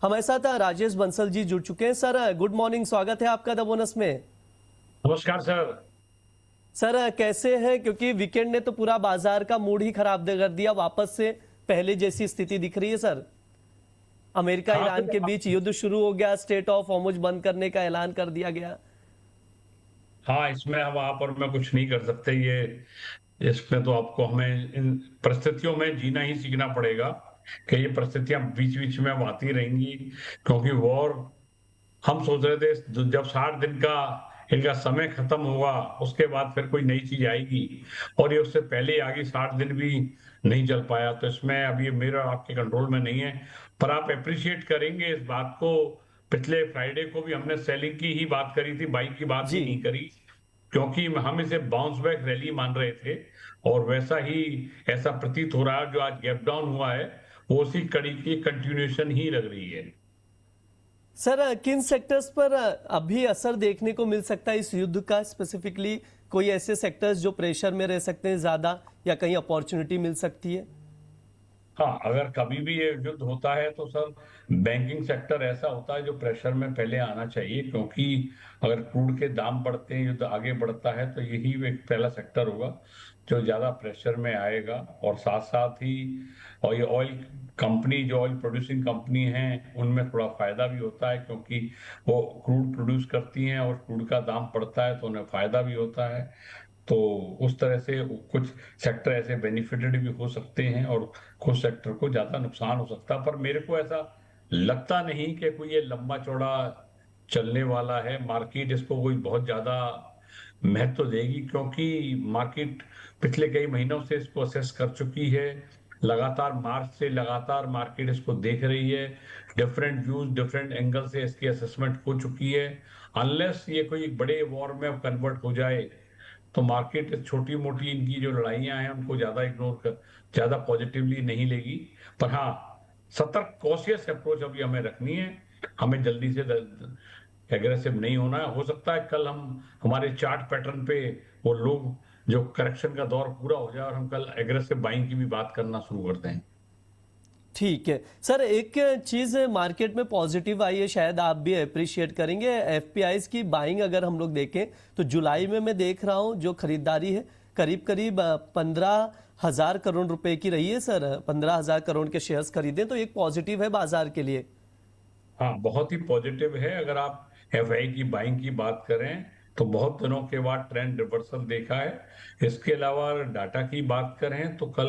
हमारे साथ राजेश बंसल जी जुड़ चुके हैं। सर गुड मॉर्निंग, स्वागत है आपका द बोनस में। नमस्कार सर। सर कैसे हैं? क्योंकि वीकेंड ने तो पूरा बाजार का मूड ही खराब कर दिया, वापस से पहले जैसी स्थिति दिख रही है सर। अमेरिका हाँ ईरान सर। के बीच युद्ध शुरू हो गया, स्टेट ऑफ हॉर्मुज बंद करने का ऐलान कर दिया गया। हाँ, इसमें हम आप और मैं कुछ नहीं कर सकते। ये इसमें तो आपको हमें इन परिस्थितियों में जीना ही सीखना पड़ेगा कि ये परिस्थितियां बीच बीच में अब आती रहेंगी। क्योंकि वॉर, हम सोच रहे थे जब 60 दिन का इनका समय खत्म होगा उसके बाद फिर कोई नई चीज आएगी, और ये उससे पहले आगे 60 दिन भी नहीं चल पाया। तो इसमें अब ये मेरा आपके कंट्रोल में नहीं है, पर आप अप्रिशिएट करेंगे इस बात को। पिछले फ्राइडे को भी हमने सेलिंग की ही बात करी थी, बाइक की बात ही जी नहीं करी, क्योंकि हम इसे बाउंस बैक रैली मान रहे थे। और वैसा ही ऐसा प्रतीत हो रहा है, जो आज गैप डाउन हुआ है वो उसी कड़ी की कंटिन्यूएशन ही लग रही है। सर, किन सेक्टर्स पर अभी असर देखने को मिल सकता है इस युद्ध का? स्पेसिफिकली कोई ऐसे सेक्टर्स जो प्रेशर में रह सकते हैं ज्यादा, या कहीं अपॉर्चुनिटी मिल सकती है? हाँ, अगर कभी भी ये युद्ध होता है तो सर बैंकिंग सेक्टर ऐसा होता है जो प्रेशर में पहले आना चाहिए, क्योंकि अगर क्रूड के दाम बढ़ते हैं, युद्ध आगे बढ़ता है, तो यही एक पहला सेक्टर होगा जो ज्यादा प्रेशर में आएगा। और साथ साथ ही और ये ऑयल कंपनी, जो ऑयल प्रोड्यूसिंग कंपनी हैं, उनमें थोड़ा फायदा भी होता है, क्योंकि वो क्रूड प्रोड्यूस करती हैं और क्रूड का दाम बढ़ता है तो उन्हें फायदा भी होता है। तो उस तरह से कुछ सेक्टर ऐसे बेनिफिटेड भी हो सकते हैं और कुछ सेक्टर को ज्यादा नुकसान हो सकता है। पर मेरे को ऐसा लगता नहीं कि कोई ये लंबा चौड़ा चलने वाला है। मार्केट इसको कोई बहुत ज्यादा महत्व देगी, क्योंकि मार्केट पिछले कई महीनों से इसको असेस कर चुकी है। लगातार मार्च से लगातार मार्केट इसको देख रही है, डिफरेंट व्यूज डिफरेंट एंगल से इसकी असेसमेंट हो चुकी है। अनलेस ये कोई एक बड़े वॉर में कन्वर्ट हो जाए तो मार्केट छोटी मोटी इनकी जो लड़ाइयां हैं उनको ज्यादा इग्नोर कर, ज्यादा पॉजिटिवली नहीं लेगी। पर हाँ, सतर्क कॉशियस अप्रोच अभी हमें रखनी है। हमें जल्दी से एग्रेसिव नहीं होना है। हो सकता है कल हम हमारे चार्ट पैटर्न पे वो लोग जो करेक्शन का दौर पूरा हो जाए और हम कल एग्रेसिव बाइंग की भी बात करना शुरू कर दें। ठीक है सर, एक चीज मार्केट में पॉजिटिव आई है, शायद आप भी अप्रिशिएट करेंगे। एफपीआईज की बाइंग अगर हम लोग देखें तो जुलाई में मैं देख रहा हूं जो खरीदारी है करीब करीब 15,000 करोड़ रुपए की रही है सर। 15,000 करोड़ के शेयर्स खरीदे तो एक पॉजिटिव है बाजार के लिए। हाँ, बहुत ही पॉजिटिव है। अगर आप एफआई की बाइंग की बात करें तो बहुत दिनों के बाद ट्रेंड रिवर्सल देखा है। इसके अलावा डाटा की बात करें तो कल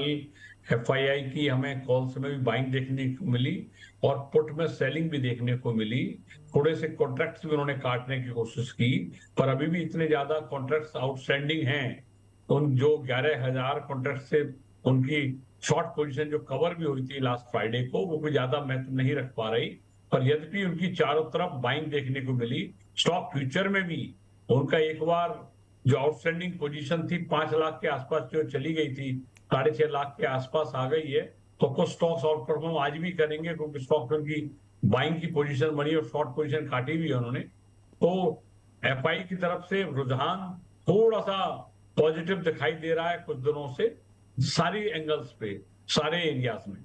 एफआईआई की हमें कॉल्स में भी बाइंग देखने को मिली और पुट में सेलिंग भी देखने को मिली। थोड़े से कॉन्ट्रैक्ट्स भी उन्होंने काटने की कोशिश की, पर अभी भी इतने ज्यादा कॉन्ट्रैक्ट्स आउटस्टैंडिंग हैं। उन जो 11,000 कॉन्ट्रैक्ट से उनकी शॉर्ट पोजीशन जो कवर भी हुई थी लास्ट फ्राइडे को, वो कोई ज्यादा महत्व नहीं रख पा रही। पर यद्यपि उनकी चारों तरफ बाइंग देखने को मिली। स्टॉक फ्यूचर में भी उनका एक बार जो आउटस्टैंडिंग पोजीशन थी 5 लाख के आसपास जो चली गई थी, 6.5 लाख के आसपास आ गई है। तो कुछ स्टॉक्स आउट परफॉर्म आज भी करेंगे, क्योंकि स्टॉक में उनकी बाइंग की पोजीशन बनी और शॉर्ट पोजीशन काटी भी है उन्होंने। तो एफआई की तरफ से रुझान थोड़ा सा पॉजिटिव दिखाई दे रहा है कुछ दिनों से, सारी एंगल्स पे, सारे एरियाज में।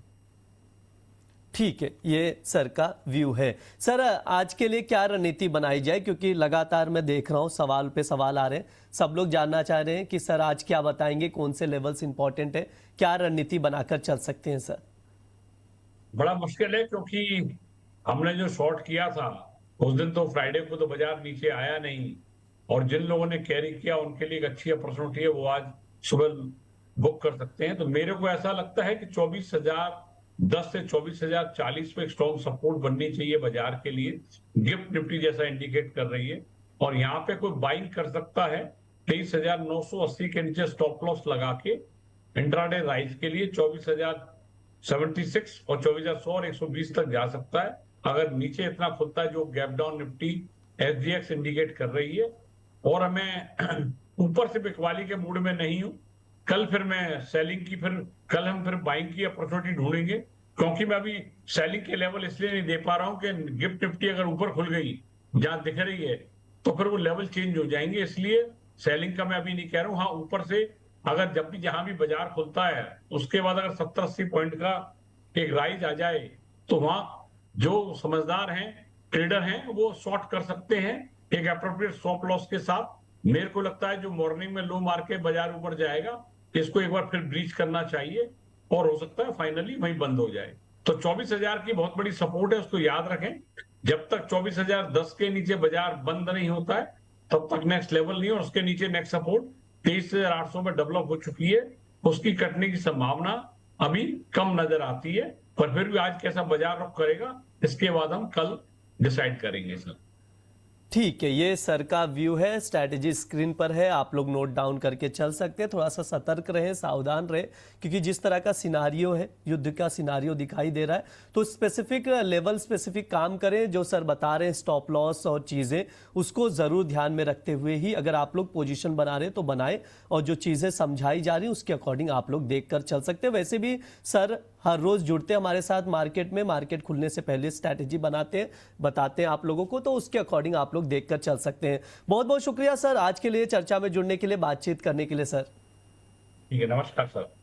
ठीक है, ये सर का व्यू है। सर आज के लिए क्या रणनीति बनाई जाए? क्योंकि लगातार मैं देख रहा हूं सवाल पे सवाल आ रहे हैं, सब लोग जानना चाह रहे हैं कि सर आज क्या बताएंगे, कौन से लेवल्स इंपॉर्टेंट है, क्या रणनीति बनाकर चल सकते हैं सर? बड़ा मुश्किल है, क्योंकि हमने जो शॉर्ट किया था उस दिन तो फ्राइडे को तो बाजार नीचे आया नहीं, और जिन लोगों ने कैरी किया उनके लिए एक अच्छी अपॉर्चुनिटी है, वो आज सुबह बुक कर सकते हैं। तो मेरे को ऐसा लगता है कि 24,010 से 24,040 पे स्ट्रॉन्ग सपोर्ट बननी चाहिए बाजार के लिए। गिफ्ट निफ्टी जैसा इंडिकेट कर रही है, और यहाँ पे कोई बाइंग कर सकता है 23,980 के नीचे स्टॉप लॉस लगा के इंट्राडे राइज के लिए 24,076 और 24,100 और 120 तक जा सकता है। अगर नीचे इतना खुलता है जो gap down Nifty SGX indicate कर रही है, और हमें ऊपर से बिकवाली के मूड में नहीं हूं। कल फिर मैं सेलिंग की, फिर कल हम फिर बाइंग की अपॉर्चुनिटी ढूंढेंगे, क्योंकि मैं अभी सेलिंग के लेवल इसलिए नहीं दे पा रहा हूं कि गिफ्ट निफ्टी अगर ऊपर खुल गई जहां दिख रही है तो फिर वो लेवल चेंज हो जाएंगे, इसलिए सेलिंग का मैं अभी नहीं कह रहा हूं। हाँ, ऊपर से अगर जब भी जहां भी बाजार खुलता है उसके बाद अगर 70-80 पॉइंट का एक राइज आ जाए तो वहां जो समझदार हैं, ट्रेडर हैं, वो शॉर्ट कर सकते हैं एक अप्रोप्रिएट स्टॉप लॉस के साथ। मेरे को लगता है जो मॉर्निंग में लो मार के बाजार ऊपर जाएगा, इसको एक बार फिर ब्रीच करना चाहिए और हो सकता है फाइनली वहीं बंद हो जाए। तो 24,000 की बहुत बड़ी सपोर्ट है, उसको याद रखें। जब तक 24,010 के नीचे बाजार बंद नहीं होता है, तब तक नेक्स्ट लेवल नहीं, और उसके नीचे नेक्स्ट सपोर्ट 23,800 में डेवलप हो चुकी है। उसकी कटने की संभावना अभी कम नजर आती है, पर फिर भी आज कैसा बाजार रुख करेगा, इसके बाद हम कल डिसाइड करेंगे सर। ठीक है, ये सर का व्यू है, स्ट्रैटेजी स्क्रीन पर है, आप लोग नोट डाउन करके चल सकते हैं। थोड़ा सा सतर्क रहें, सावधान रहें, क्योंकि जिस तरह का सिनारियो है, युद्ध का सिनारियो दिखाई दे रहा है, तो स्पेसिफिक लेवल स्पेसिफिक काम करें। जो सर बता रहे हैं स्टॉप लॉस और चीज़ें, उसको ज़रूर ध्यान में रखते हुए ही अगर आप लोग पोजीशन बना रहे हैं तो बनाएं, और जो चीज़ें समझाई जा रही हैं उसके अकॉर्डिंग आप लोग देख कर चल सकते हैं। वैसे भी सर हर रोज जुड़ते हैं हमारे साथ मार्केट में, मार्केट खुलने से पहले स्ट्रैटेजी बनाते हैं, बताते हैं आप लोगों को, तो उसके अकॉर्डिंग आप लोग देखकर चल सकते हैं। बहुत बहुत शुक्रिया सर आज के लिए, चर्चा में जुड़ने के लिए, बातचीत करने के लिए सर। ठीक है, नमस्कार सर।